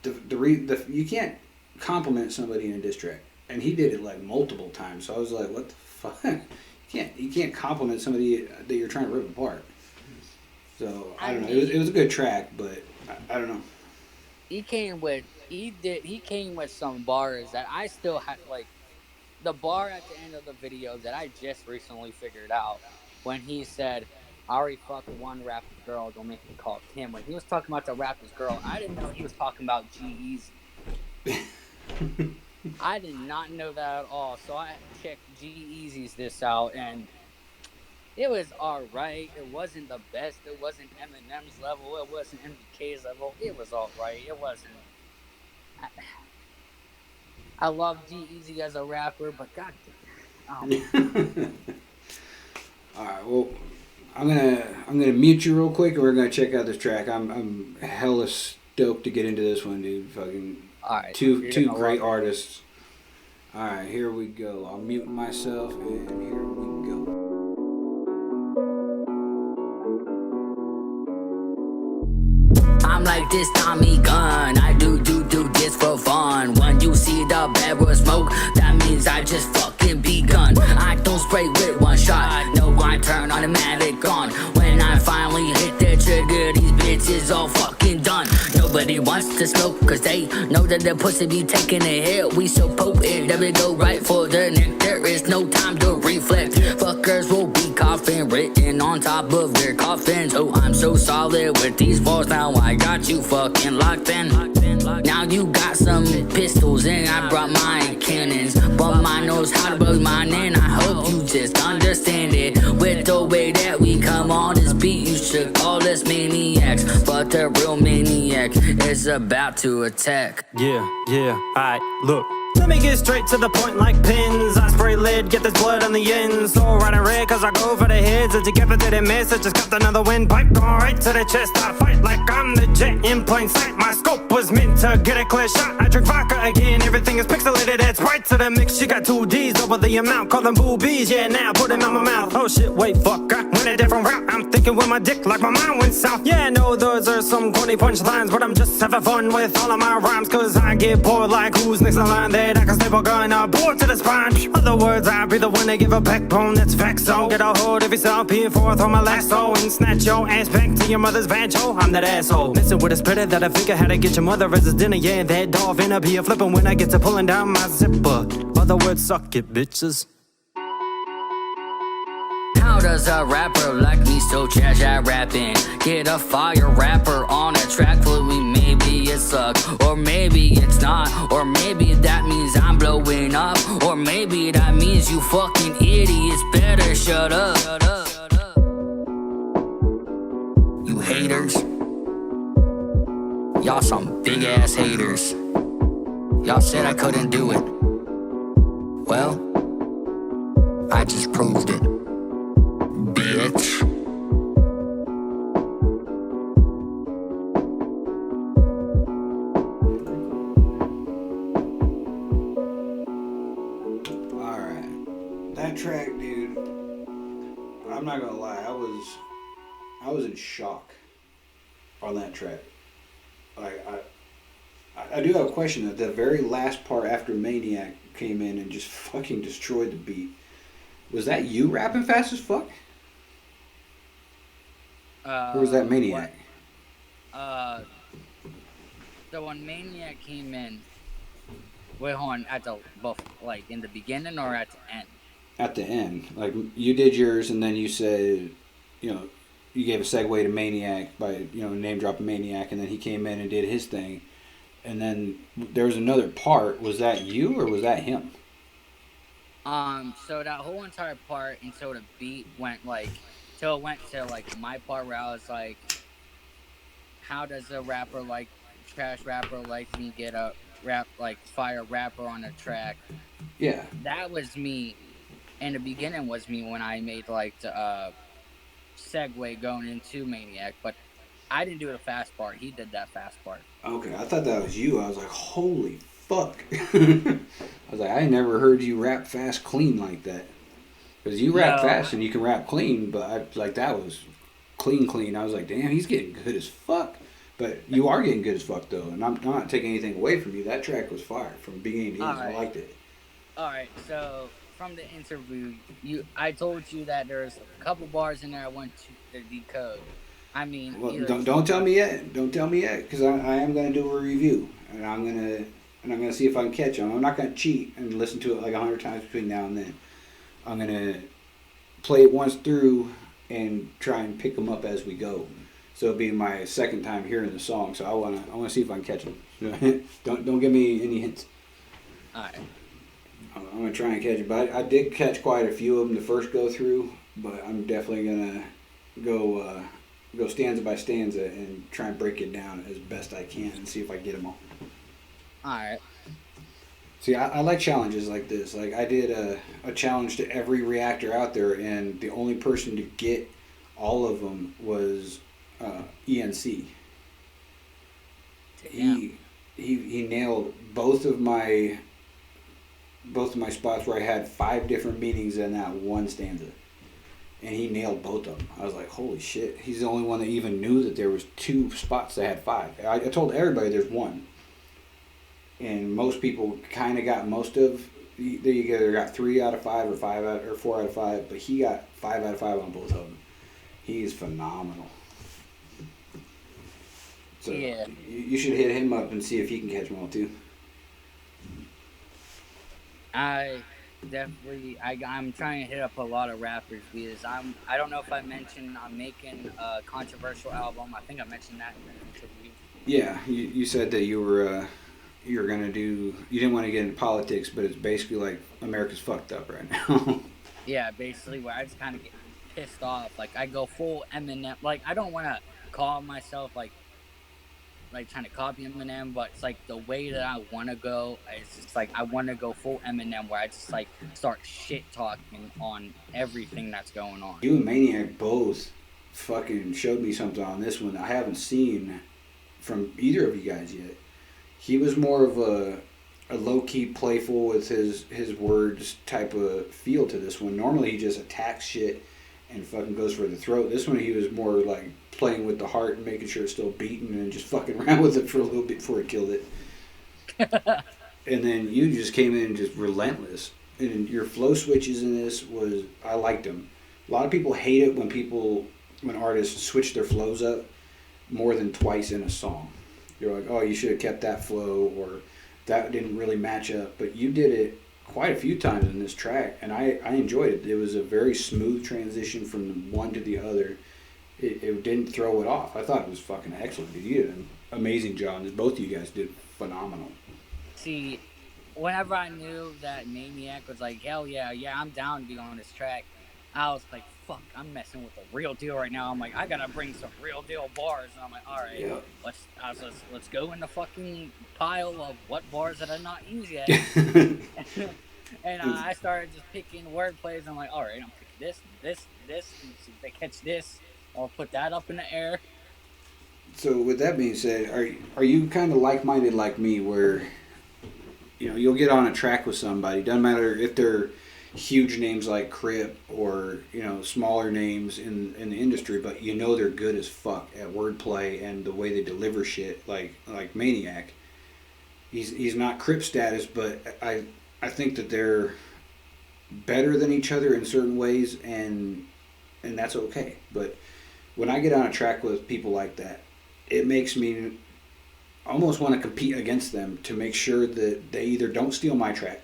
you can't compliment somebody in a diss track, and he did it like multiple times. So I was like, what the fuck? You can't compliment somebody that you're trying to rip apart. So I don't know. It was a good track, but I don't know. He came with some bars that I still had, like the bar at the end of the video that I just recently figured out when he said, I already fucked one rapper's girl, don't make me call Kim. When he was talking about the rapper's girl, I didn't know he was talking about G-Eazy. I did not know that at all. So I checked G-Eazy's this out, and it was alright. It wasn't the best. It wasn't Eminem's level. It wasn't MGK's level. It was alright. It wasn't. I love G-Eazy as a rapper, but god damn. Alright, well, I'm gonna mute you real quick, and we're gonna check out this track. I'm hella stoked to get into this one, dude. Fucking Alright. two great artists. Alright, here we go. I'll mute myself and here we go. I'm like this Tommygun, I do this for fun. When you see the barrel smoke, that means I just fucking begun. I don't spray with one shot, no, I turn automatic on. When I finally hit the trigger, these bitches all fucking done. Nobody wants to smoke, cause they know that the pussy be taking a hit. We so potent that we go right for the neck. There is no time to reflect. Fuckers will be coughing, written on top of their coffins. Oh, I'm so solid with these balls, now I got you fucking locked in. Now you got some pistols and I brought my cannons, but mine knows how to blow mine and I hope you just understand it. With the way that we come on this beat, you should call us maniacs, but the real maniac is about to attack. Yeah, alright, look. Let me get straight to the point like pins. I spray lead, get this blood on the ends. So right and red, cause I go for the heads. If you get it, didn't miss, I just got another windpipe. Going right to the chest, I fight like I'm the jet in plain sight. My scope was meant to get a clear shot. I drink vodka again, everything is pixelated. It's right to the mix, you got 2 D's over the amount. Call them boobies, yeah, now put them in my mouth. Oh shit, wait, fuck, I went a different route. I'm thinking with my dick like my mind went south. Yeah, I know those are some corny punchlines, but I'm just having fun with all of my rhymes. Cause I get bored like who's next in line that I can staple gun a board to the spine. Other words, I'll be the one to give a backbone that's facts. So get a hold of yourself, P4, throw my lasso and snatch your ass back to your mother's banjo. I'm that asshole, messing with a spitter that I figure how to get your mother as a dinner. Yeah, that dolphin up here flipping when I get to pulling down my zipper. Other words, suck it, bitches. How does a rapper like me so trash at rapping get a fire rapper on a track for me? Maybe it sucks, or maybe it's not, or maybe that means I'm blowing up, or maybe that means you fucking idiots better shut up. You haters, y'all some big ass haters. Y'all said I couldn't do it. Well, I just proved it. Bitch. Alright. That track, dude, I'm not gonna lie, I was in shock on that track. Like I do have a question that the very last part after Maniac came in and just fucking destroyed the beat. Was that you rapping fast as fuck? Or was that Maniac? So when Maniac came in, wait, hold on, at the both, like in the beginning or at the end? At the end, like you did yours, and then you said, you gave a segue to Maniac by name dropping Maniac, and then he came in and did his thing, and then there was another part. Was that you or was that him? So that whole entire part until the beat went till it went to my part where I was like, how does a rapper trash rapper like me get a fire rapper on a track? Yeah. That was me. In the beginning was me when I made the segue going into Maniac, but I didn't do the fast part. He did that fast part. Okay, I thought that was you. I was like, holy fuck. I was like, I never heard you rap fast clean like that. Because you rap fast and you can rap clean, but that was clean. I was like, damn, he's getting good as fuck. But you are getting good as fuck, though. And I'm not taking anything away from you. That track was fire from beginning to end. I liked it. Alright, so from the interview, I told you that there's a couple bars in there I want to decode. I mean, well, don't tell me yet. Don't tell me yet, because I am going to do a review, and I'm gonna see if I can catch them. I'm not gonna cheat and listen to it 100 times between now and then. I'm gonna play it once through and try and pick them up as we go. So it'll be my second time hearing the song. So I wanna see if I can catch them. Don't give me any hints. All right. I'm gonna try and catch it, but I did catch quite a few of them the first go through. But I'm definitely gonna go stanza by stanza and try and break it down as best I can and see if I get them all. Alright. See, I like challenges like this. Like, I did a challenge to every reactor out there, and the only person to get all of them was ENC. Damn. he nailed both of my spots where I had 5 different meanings in that one stanza, and he nailed both of them. I was like, holy shit! He's the only one that even knew that there was 2 spots that had 5. I told everybody there's one, and most people kind of got most of. They either got 3 out of 5 or 4 out of 5, but he got 5 out of 5 on both of them. He's phenomenal. So Yeah. you should hit him up and see if he can catch them all too. I definitely I'm trying to hit up a lot of rappers because I don't know if I mentioned I'm making a controversial album. I think I mentioned that in an interview. Yeah, you said that you were gonna do. You didn't want to get into politics, but it's basically like America's fucked up right now. Yeah, basically where I just kind of get pissed off. Like I go full Eminem. Like I don't want to call myself like trying to copy Eminem, but it's like the way that I want to go. It's just like I want to go full Eminem, where I just like start shit talking on everything that's going on. You and Maniac both fucking showed me something on this one that I haven't seen from either of you guys yet. He was more of a low key, playful with his words type of feel to this one. Normally he just attacks shit and fucking goes for the throat. This one he was more like playing with the heart and making sure it's still beating and just fucking around with it for a little bit before he killed it. And then you just came in just relentless. And your flow switches in this was, I liked them. A lot of people hate it when artists switch their flows up more than twice in a song. You're like, oh, you should have kept that flow, or that didn't really match up. But you did it quite a few times in this track, and I enjoyed it. It was a very smooth transition from the one to the other. It didn't throw it off. I thought it was fucking excellent. You did an amazing job. Both of you guys did phenomenal. See, whenever I knew that Maniac was like, hell yeah, I'm down to be on this track, I was like, fuck, I'm messing with the real deal right now. I'm like, I gotta bring some real deal bars. And I'm like, all right, Yeah. let's go in the fucking pile of what bars that I not used yet. And I started just picking word plays. I'm like, all right, I'm picking this, and see if they catch this, or put that up in the air. So with that being said, are you kind of like-minded like me, where you'll get on a track with somebody, doesn't matter if they're huge names like Crip or smaller names in the industry, but they're good as fuck at wordplay and the way they deliver shit, like Maniac. He's not Crip status, but I think that they're better than each other in certain ways, and that's okay. But when I get on a track with people like that, it makes me almost want to compete against them to make sure that they either don't steal my track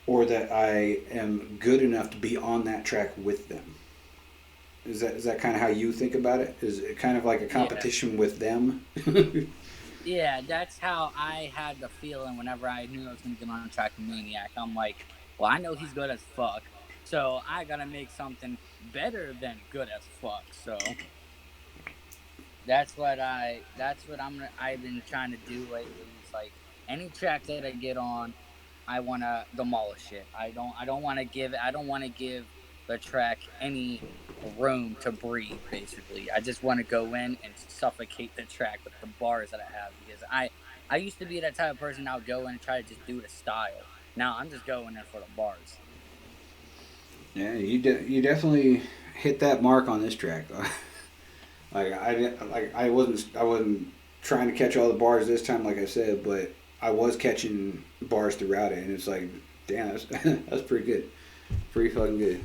or that I am good enough to be on that track with them. Is that kind of how you think about it? Is it kind of like a competition with them? Yeah, that's how I had the feeling whenever I knew I was going to get on a track with Maniac. I'm like, well, I know he's good as fuck, so I gotta make something better than good as fuck. So I've been trying to do lately. It's like any track that I get on, I want to demolish it. I don't want to give the track any room to breathe. Basically, I just want to go in and suffocate the track with the bars that I have, because I used to be that type of person that would go in and try to just do the style. Now I'm just going in for the bars. Yeah, you definitely hit that mark on this track. I wasn't trying to catch all the bars this time, like I said, but I was catching bars throughout it, and it's like, damn, that's pretty good, pretty fucking good.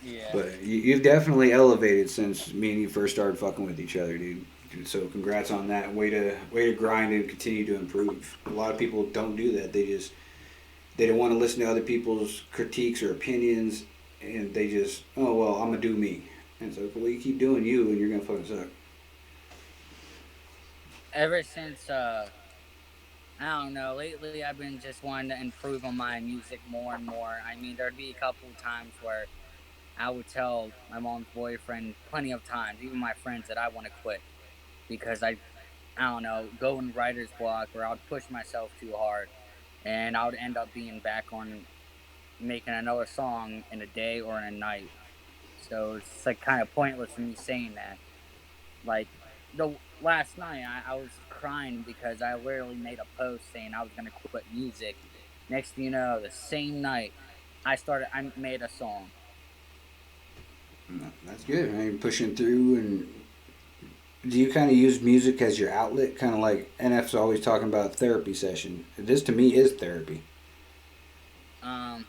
Yeah. But you've definitely elevated since me and you first started fucking with each other, dude. So congrats on that. Way to grind and continue to improve. A lot of people don't do that. They don't want to listen to other people's critiques or opinions, and they just, oh well, I'm gonna do me. And it's like, well, you keep doing you, and you're gonna fucking suck. Ever since I don't know, lately I've been just wanting to improve on my music more and more. I mean, there'd be a couple of times where I would tell my mom's boyfriend plenty of times, even my friends, that I want to quit because I don't know, go in writer's block, or I would push myself too hard, and I would end up being back on making another song in a day or in a night. So it's like kind of pointless for me saying that. Like the last night I was crying because I literally made a post saying I was gonna quit music. Next thing you know, the same night I made a song. No, that's good. I mean, pushing through. And do you kind of use music as your outlet? Kind of like NF's always talking about therapy session. This to me is therapy. Um,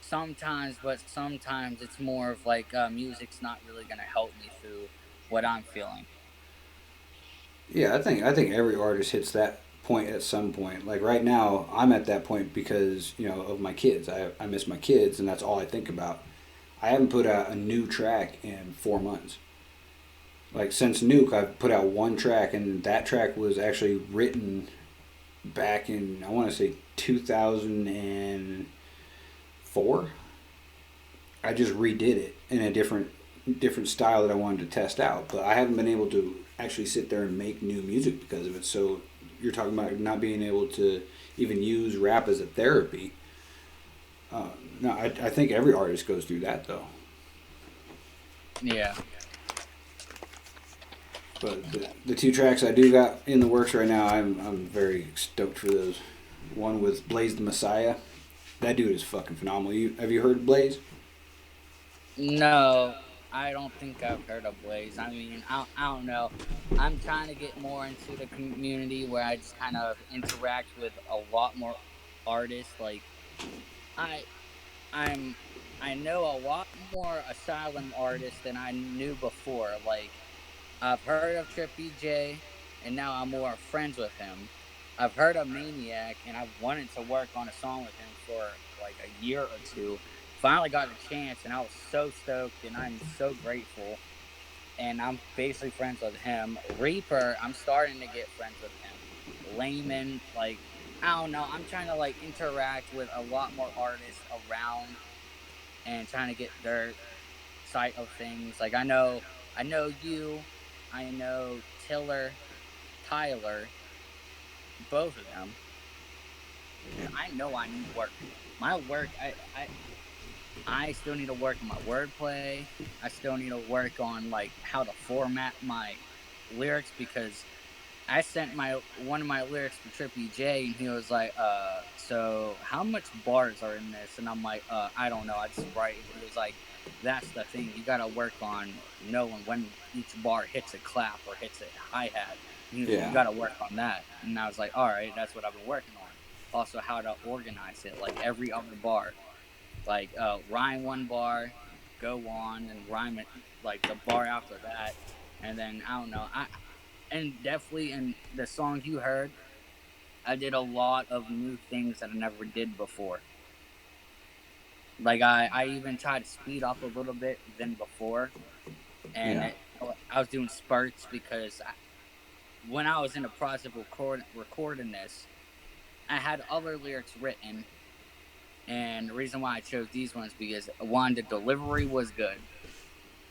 Sometimes, but sometimes it's more of like music's not really gonna help me through what I'm feeling. Yeah, I think every artist hits that point at some point. Like right now, I'm at that point because of my kids. I miss my kids, and that's all I think about. I haven't put out a new track in 4 months. Like since Nuke, I've put out one track, and that track was actually written back in I want to say 2004. I just redid it in a different style that I wanted to test out, but I haven't been able to actually sit there and make new music because of it. So you're talking about not being able to even use rap as a therapy. No, I think every artist goes through that though. Yeah. But the two tracks I do got in the works right now, I'm very stoked for those. One with Blaze the Messiah. That dude is fucking phenomenal. Have you heard Blaze? No, I don't think I've heard of Blaze. I mean, I don't know. I'm trying to get more into the community where I just kind of interact with a lot more artists. Like I, I'm, I know a lot more asylum artists than I knew before. Like I've heard of Trippy J, and now I'm more friends with him. I've heard of Maniac, and I've wanted to work on a song with him for like a year or two. Finally got a chance, and I was so stoked, and I'm so grateful. And I'm basically friends with him. Reaper, I'm starting to get friends with him. Layman, like, I don't know. I'm trying to like interact with a lot more artists around and trying to get their side of things. Like I know you, I know Tiller, Tyler, both of them, and I know I need work. My work, I still need to work on my wordplay. I still need to work on like how to format my lyrics because I sent my one of my lyrics to Trippy J and he was like, so how much bars are in this? And I'm like, I don't know, I just write. And he was like, that's the thing, you gotta work on knowing when each bar hits a clap or hits a hi-hat. You Yeah. gotta work on that. And I was like, all right, that's what I've been working on. Also how to organize it, like every other bar. Like rhyme one bar, go on and rhyme it like the bar after that. And then I don't know. I and definitely in the songs you heard, I did a lot of new things that I never did before. Like I even tried to speed up a little bit than before, and Yeah. I was doing spurts because when I was in the process of recording this, I had other lyrics written, and the reason why I chose these ones because one, the delivery was good.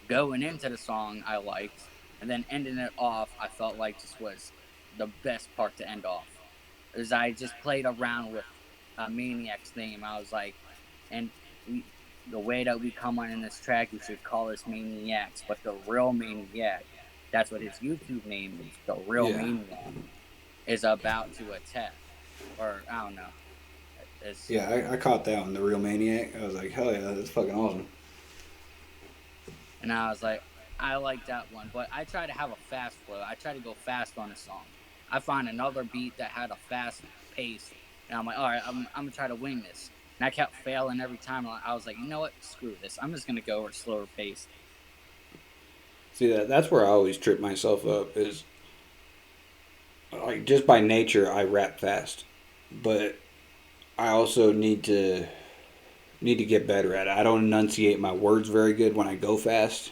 Going into the song, I liked, and then ending it off, I felt like just was the best part to end off. Is I just played around with Maniac's name. I was like, and the way that we come on in this track, you should call us Maniacs, but the real Maniac, that's what his YouTube name is. The real Yeah. Maniac is about to attack, or I don't know. It's Yeah, I caught that one, the real maniac. I was like, hell yeah, that's fucking awesome. and I was like, I like that one, but I try to have a fast flow. I try to go fast on a song. I find another beat that had a fast pace, and I'm like, all right, I'm gonna try to wing this. And I kept failing every time. I was like, you know what? Screw this. I'm just gonna go at a slower pace. See that's where I always trip myself up is like just by nature I rap fast, but I also need to get better at it. I don't enunciate my words very good when I go fast,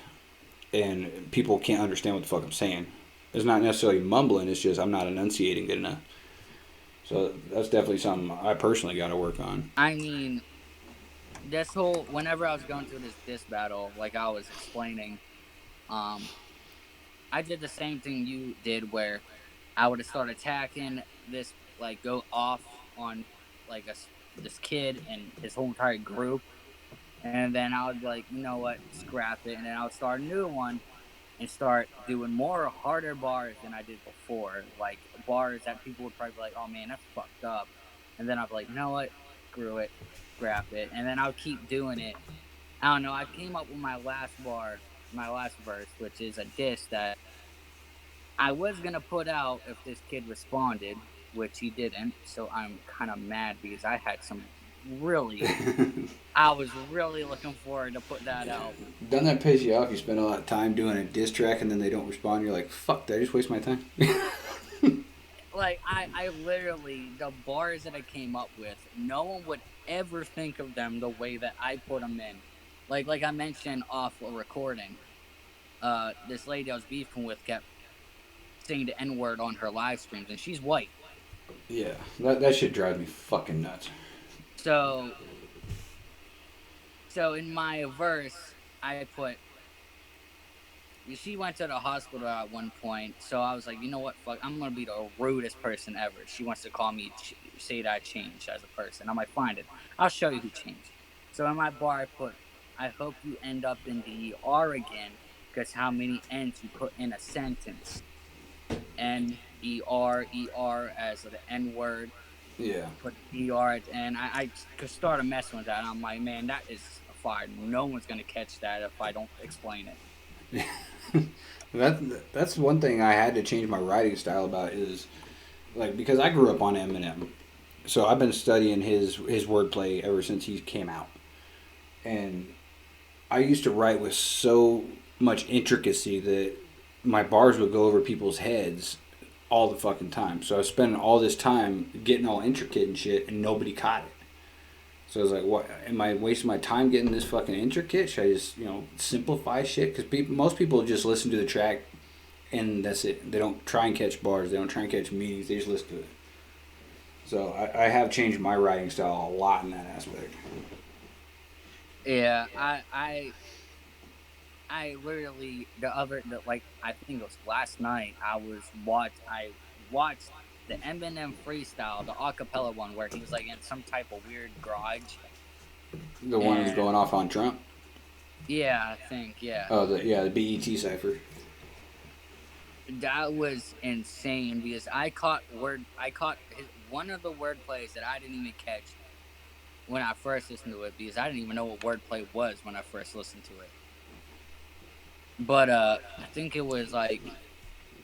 and people can't understand what the fuck I'm saying. It's not necessarily mumbling. It's just I'm not enunciating good enough. So that's definitely something I personally got to work on. I mean, this whole whenever I was going through this battle, like I was explaining, um, I did the same thing you did, where I would start attacking this, like go off on like this kid and his whole entire group, and then I would be like, you know what, scrap it, and then I would start a new one, and start doing more harder bars than I did before. Like bars that people would probably be like, "Oh man, that's fucked up," and then I'd be like, "You know what? Screw it, scrap it," and then I'll keep doing it. I don't know. I came up with my last bar, my last verse, which is a diss that I was gonna put out if this kid responded, which he didn't. So I'm kind of mad because I had some really, I was really looking forward to put that out. Doesn't that piss you off? You spend a lot of time doing a diss track and then they don't respond. You're like, fuck, did I just waste my time? Like I literally the bars that I came up with, no one would ever think of them the way that I put them in. Like I mentioned off a recording, this lady I was beefing with kept saying the N word on her live streams, and she's white. Yeah, that shit drives me fucking nuts. So so in my verse, I put she went to the hospital at one point, so I was like, you know what, fuck, I'm gonna be the rudest person ever. She wants to call me, say that I changed as a person. I'm like, find it. I'll show you who changed. So in my bar, I put, I hope you end up in the ER again, because how many N's you put in a sentence? N-E-R, as the N word. Yeah. Put ER, and I just started messing with that. And I'm like, man, that is fire. No one's gonna catch that if I don't explain it. That's one thing I had to change my writing style about is like because I grew up on Eminem, so I've been studying his wordplay ever since he came out, and I used to write with so much intricacy that my bars would go over people's heads all the fucking time. So I was spending all this time getting all intricate and shit, and nobody caught it. So I was like, what? Am I wasting my time getting this fucking intricate? Should I just, simplify shit? Because most people just listen to the track and that's it. They don't try and catch bars. They don't try and catch meanings. They just listen to it. So I have changed my writing style a lot in that aspect. Yeah, I literally I think it was last night I watched the Eminem freestyle, the acapella one where he was like in some type of weird garage. The one who's going off on Trump? Yeah, I think, yeah. Oh, the BET cipher. That was insane because I caught one of the word plays that I didn't even catch when I first listened to it because I didn't even know what wordplay was when I first listened to it. But I think it was like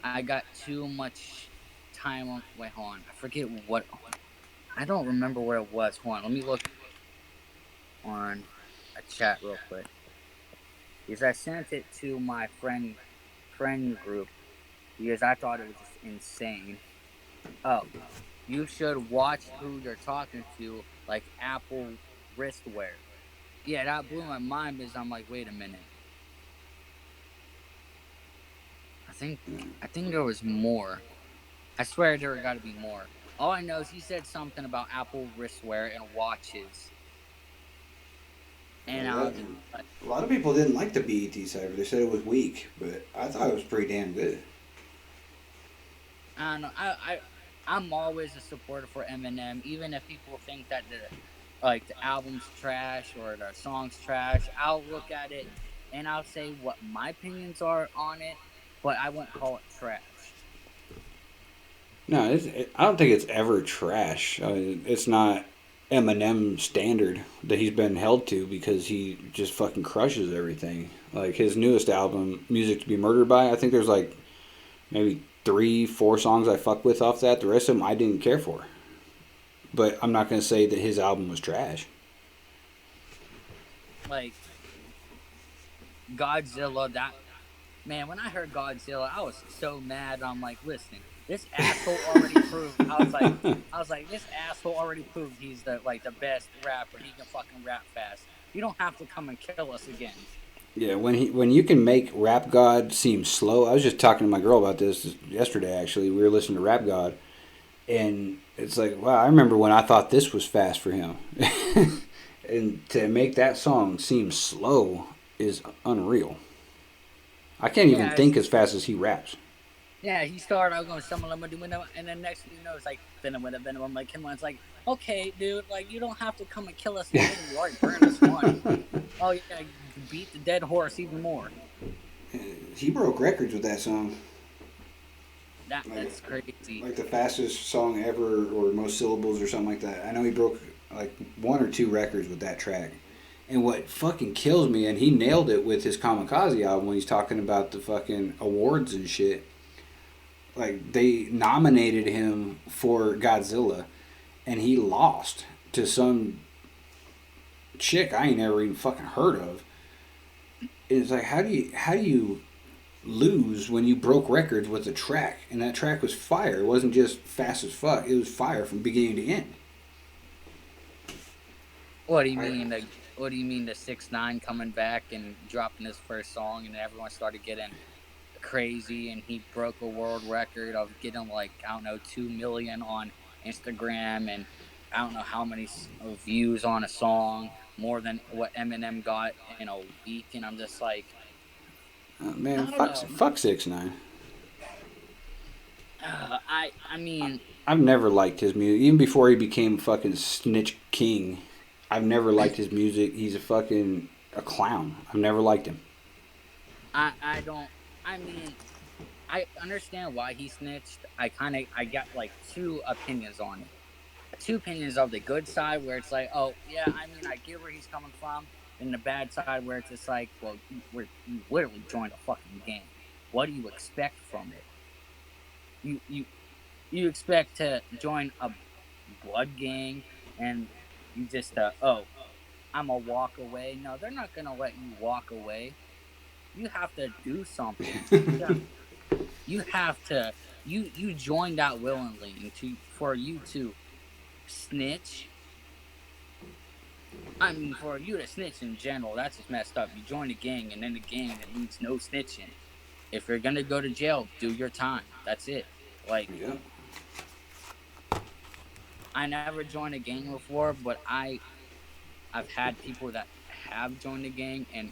I got too much time on. Wait, hold on. I forget what. I don't remember where it was. Hold on. Let me look on a chat real quick because I sent it to my friend group because I thought it was just insane. Oh, you should watch who you're talking to, like Apple wristwear. Yeah, that blew my mind because I'm like, wait a minute. I think there was more. I swear there got to be more. All I know is he said something about Apple wristwear and watches. And a lot of people didn't like the BET cipher. They said it was weak, but I thought it was pretty damn good. I don't know. I'm always a supporter for Eminem, even if people think that the album's trash or the song's trash. I'll look at it and I'll say what my opinions are on it, but I won't call it trash. No, I don't think it's ever trash. It's not Eminem standard that he's been held to because he just fucking crushes everything. Like his newest album, Music to Be Murdered By, I think there's like maybe 3-4 songs I fuck with off that. The rest of them I didn't care for. But I'm not going to say that his album was trash. Like Godzilla, man, when I heard Godzilla, I was so mad. I'm like, listen, this asshole already proved. I was like, this asshole already proved he's the best rapper. He can fucking rap fast. You don't have to come and kill us again. Yeah, when you can make Rap God seem slow. I was just talking to my girl about this yesterday. Actually, we were listening to Rap God, and it's like, wow, I remember when I thought this was fast for him, and to make that song seem slow is unreal. I can't even think as fast as he raps. Yeah, he started out going some and then next thing you know, it's like venom. I'm like, come on, it's like, okay, dude, like you don't have to come and kill us. You already burned us one. Oh yeah, beat the dead horse even more. He broke records with that song. That's crazy. Like the fastest song ever, or most syllables, or something like that. I know he broke like 1 or 2 records with that track. And what fucking kills me, and he nailed it with his Kamikaze album when he's talking about the fucking awards and shit. Like, they nominated him for Godzilla, and he lost to some chick I ain't never even fucking heard of. And it's like, how do you lose when you broke records with a track? And that track was fire. It wasn't just fast as fuck. It was fire from beginning to end. What do you mean? What do you mean the 6ix9ine coming back and dropping his first song, and everyone started getting crazy, and he broke a world record of getting like, I don't know, 2 million on Instagram, and I don't know how many views on a song, more than what Eminem got in a week, and I'm just like, Man, fuck 6ix9ine. I mean, I've never liked his music. Even before he became fucking Snitch King, I've never liked his music. He's a clown. I've never liked him. I mean, I understand why he snitched. I got like 2 opinions on it. 2 opinions of the good side, where it's like, oh yeah, I mean, I get where he's coming from, and the bad side, where it's just like, well, you literally joined a fucking gang. What do you expect from it? You expect to join a blood gang, and you just I'm a walk away. No, they're not gonna let you walk away. You have to do something. You have to. You joined out willingly, and for you to snitch. I mean, for you to snitch in general, that's just messed up. You join a gang, and in a gang that means no snitching. If you're gonna go to jail, do your time. That's it. Like, Yeah. I never joined a gang before, but I've had people that have joined a gang, and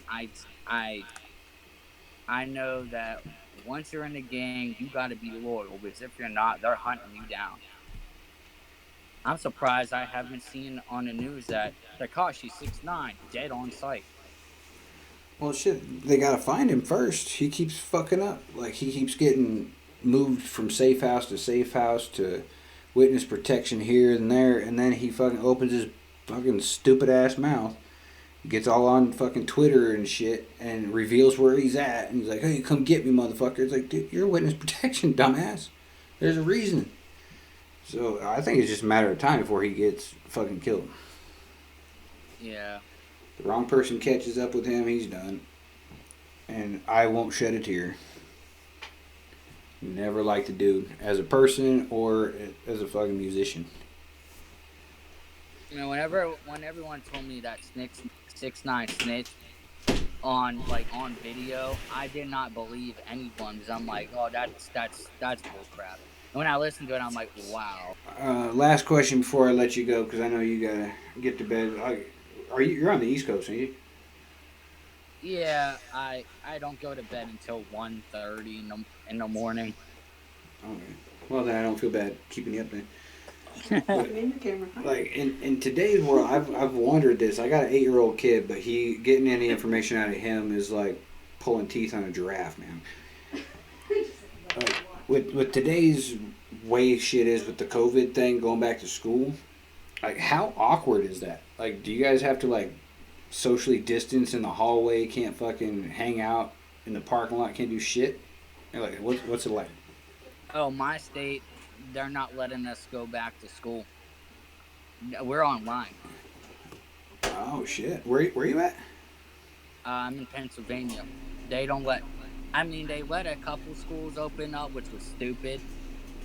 I know that once you're in the gang, you got to be loyal, because if you're not, they're hunting you down. I'm surprised I haven't seen on the news that Tekashi 6ix9ine dead on sight. Well, shit, they gotta find him first. He keeps fucking up. Like, he keeps getting moved from safe house to witness protection here and there, and then he fucking opens his fucking stupid ass mouth, gets all on fucking Twitter and shit, and reveals where he's at, and he's like, hey, come get me, motherfucker. It's like, dude, you're witness protection, dumbass. There's a reason. So I think it's just a matter of time before he gets fucking killed. Yeah. The wrong person catches up with him, he's done. And I won't shed a tear. Never liked the dude as a person or as a fucking musician. You know, when everyone told me that 6ix9ine snitched on video, I did not believe anyone, because I'm like, oh, that's bullcrap. And when I listened to it, I'm like, wow. Last question before I let you go, because I know you gotta get to bed. You're on the East Coast, ain't you? Yeah, I don't go to bed until 1:30 in the morning. Okay. Well, then I don't feel bad keeping you up then. But, like, in today's world, I've wondered this. I got an 8-year-old kid, but getting any information out of him is like pulling teeth on a giraffe, man. Like, with today's way shit is with the COVID thing, going back to school, like, how awkward is that? Like, do you guys have to, like, socially distance in the hallway, can't fucking hang out in the parking lot, can't do shit? You're like, what's it like? Oh, my state, they're not letting us go back to school. We're online. Oh, shit. Where you at? I'm in Pennsylvania. They don't let... I mean, they let a couple schools open up, which was stupid,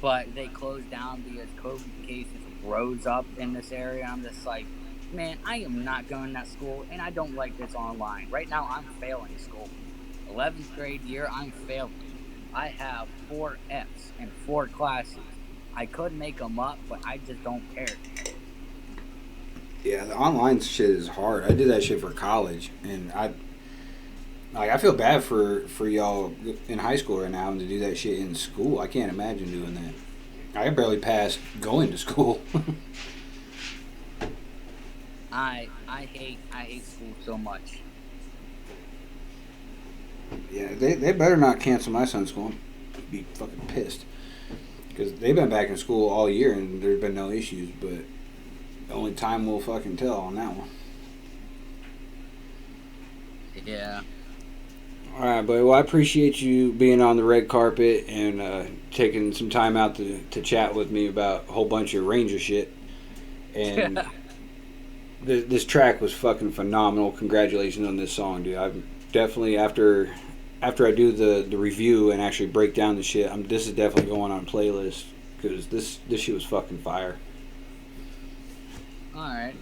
but they closed down because COVID cases rose up in this area. I'm just like, man, I am not going to that school, and I don't like this online. Right now, I'm failing school. 11th grade year, I'm failing. I have 4 Fs in 4 classes. I could make them up, but I just don't care. Yeah, the online shit is hard. I did that shit for college, and I feel bad for y'all in high school right now and to do that shit in school. I can't imagine doing that. I barely passed going to school. I hate school so much. Yeah, they better not cancel my son's school. I'd be fucking pissed. Because they've been back in school all year and there's been no issues, but only time will fucking tell on that one. Yeah. Alright, buddy. Well, I appreciate you being on the red carpet and taking some time out to chat with me about a whole bunch of Ranger shit. And this track was fucking phenomenal. Congratulations on this song, dude. I'm definitely, after I do the review and actually break down the shit, this is definitely going on a playlist because this shit was fucking fire. Alright.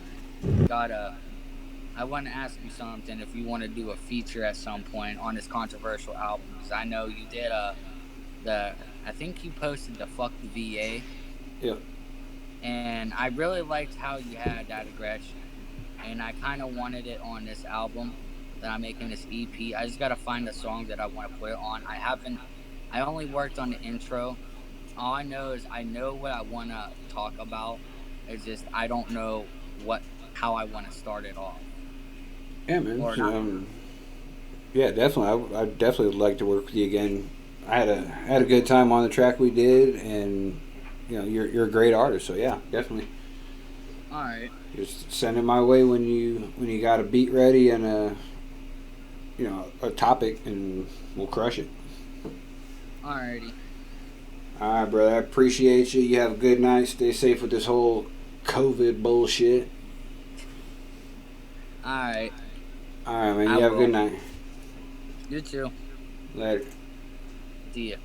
I want to ask you something if you want to do a feature at some point on this controversial album. Because I know you did I think you posted the Fuck the VA. Yep. And I really liked how you had that aggression. And I kind of wanted it on this album that I'm making, this EP. I just got to find a song that I want to put it on. I only worked on the intro. All I know is I know what I want to talk about. It's just I don't know how I want to start it off. Yeah, man. Yeah, definitely. I definitely would like to work with you again. I had a good time on the track we did, and you know you're a great artist. So yeah, definitely. All right. Just send it my way when you got a beat ready and a topic, and we'll crush it. Alrighty. All right, brother. I appreciate you. You have a good night. Stay safe with this whole COVID bullshit. Alright. All right, man. You have a good night. You too. Later. See ya.